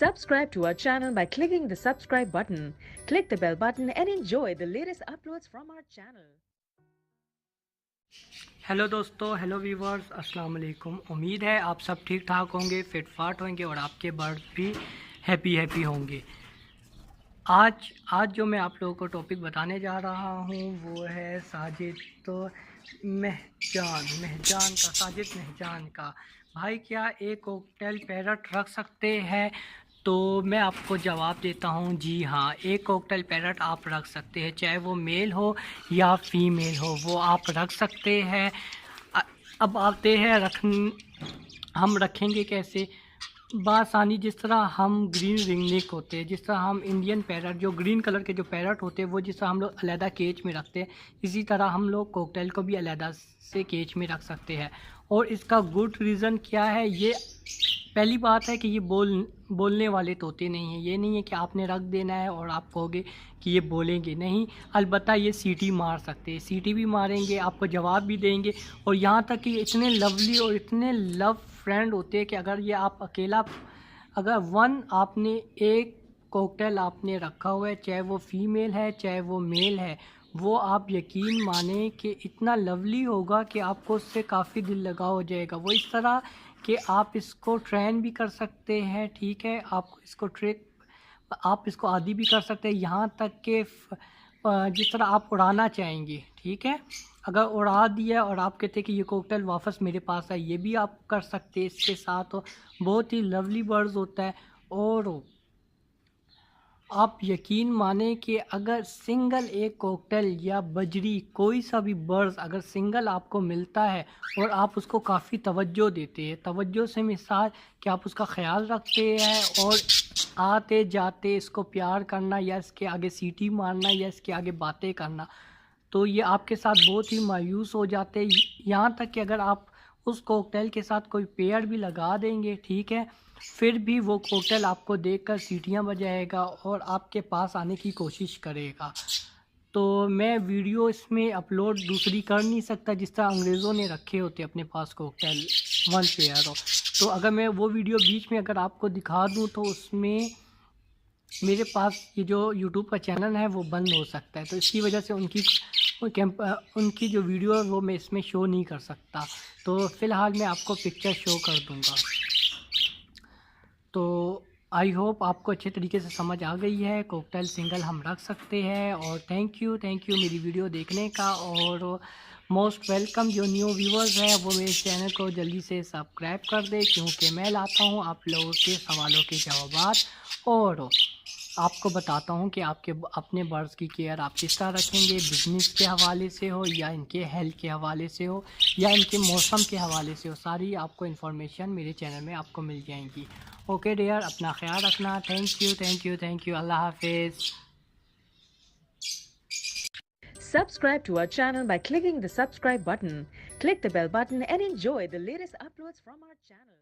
Subscribe to our channel by clicking the subscribe button. Click the bell button and enjoy the latest uploads from our channel. Hello दोस्तों, hello viewers, अस्सलाम वालेकुम। उम्मीद है आप सब ठीक ठाक होंगे, फिट फाट होंगे और आपके बर्ड्स भी हैप्पी होंगे। आज जो मैं आप लोगों को टॉपिक बताने जा रहा हूँ वो है साजिद महजान का। भाई क्या एक कॉकटेल पैरट रख सकते हैं? तो मैं आपको जवाब देता हूँ, जी हाँ, एक कॉकटेल पैरट आप रख सकते हैं, चाहे वो मेल हो या फीमेल हो, वो आप रख सकते हैं। अब आते हैं हम रखेंगे कैसे बासानी। जिस तरह हम ग्रीन रिंगनेक होते हैं, जिस तरह हम इंडियन पैरट, जो ग्रीन कलर के जो पैरट होते हैं, वो जिस तरह हम लोग अलहदा केज में रखते हैं, इसी तरह हम लोग कॉकटेल को भी अलहदा से केज में रख सकते हैं। और इसका गुड रीज़न क्या है? ये पहली बात है कि ये बोलने वाले तोते नहीं हैं। ये नहीं है कि आपने रख देना है और आप कहोगे कि ये बोलेंगे नहीं। अलबत्ता ये सीटी मार सकते हैं, सीटी भी मारेंगे, आपको जवाब भी देंगे। और यहाँ तक कि इतने लवली और इतने लव फ्रेंड होते हैं कि अगर ये आप अकेला, अगर आपने एक कॉकटेल आपने रखा हुआ है, चाहे वो फीमेल है चाहे वो मेल है, वो आप यकीन माने कि इतना लवली होगा कि आपको उससे काफ़ी दिल लगाव हो जाएगा। वो इस तरह कि आप इसको ट्रेन भी कर सकते हैं, ठीक है, आप इसको आदी भी कर सकते हैं, यहाँ तक कि जिस तरह आप उड़ाना चाहेंगे, ठीक है, अगर उड़ा दिया और आप कहते हैं कि ये कॉकटेल वापस मेरे पास है, ये भी आप कर सकते हैं इसके साथ। बहुत ही लवली बर्ड्स होता है। और आप यकीन माने कि अगर सिंगल एक कॉकटेल या बजरी कोई सा भी बर्ड्स अगर सिंगल आपको मिलता है और आप उसको काफ़ी तवज्जो देते हैं, तवज्जो से मिसाल कि आप उसका ख्याल रखते हैं और आते जाते इसको प्यार करना या इसके आगे सीटी मारना या इसके आगे बातें करना, तो ये आपके साथ बहुत ही मायूस हो जाते हैं। यहाँ तक कि अगर आप उस कॉकटेल के साथ कोई पेयर भी लगा देंगे, ठीक है, फिर भी वो कॉकटेल आपको देखकर सीटियाँ बजाएगा और आपके पास आने की कोशिश करेगा। तो मैं वीडियो इसमें अपलोड दूसरी कर नहीं सकता जिस तरह अंग्रेज़ों ने रखे होते अपने पास कॉकटेल वन पेयर हो। तो अगर मैं वो वीडियो बीच में अगर आपको दिखा दूँ तो उसमें मेरे पास ये जो यूट्यूब का चैनल है वो बंद हो सकता है। तो इसकी वजह से उनकी जो वीडियो है वो मैं इसमें शो नहीं कर सकता। तो फ़िलहाल मैं आपको पिक्चर शो कर दूँगा। तो आई होप आपको अच्छे तरीके से समझ आ गई है, कॉकटेल सिंगल हम रख सकते हैं। और थैंक यू मेरी वीडियो देखने का। और मोस्ट वेलकम जो न्यू व्यूवर्स हैं वो मेरे चैनल को जल्दी से सब्सक्राइब कर दें, क्योंकि मैं लाता हूँ आप लोगों के सवालों के जवाब और आपको बताता हूँ कि आपके अपने बर्ड्स की केयर आप किस तरह रखेंगे, बिजनेस के हवाले से हो या इनके हेल्थ के हवाले से हो या इनके मौसम के हवाले से हो, सारी आपको इन्फॉर्मेशन मेरे चैनल में आपको मिल जाएंगी। ओके डियर, अपना ख्याल रखना। Thank you. अल्लाह हाफिज़। Subscribe to our channel by clicking the subscribe button. Click the bell button and enjoy the latest uploads from our channel.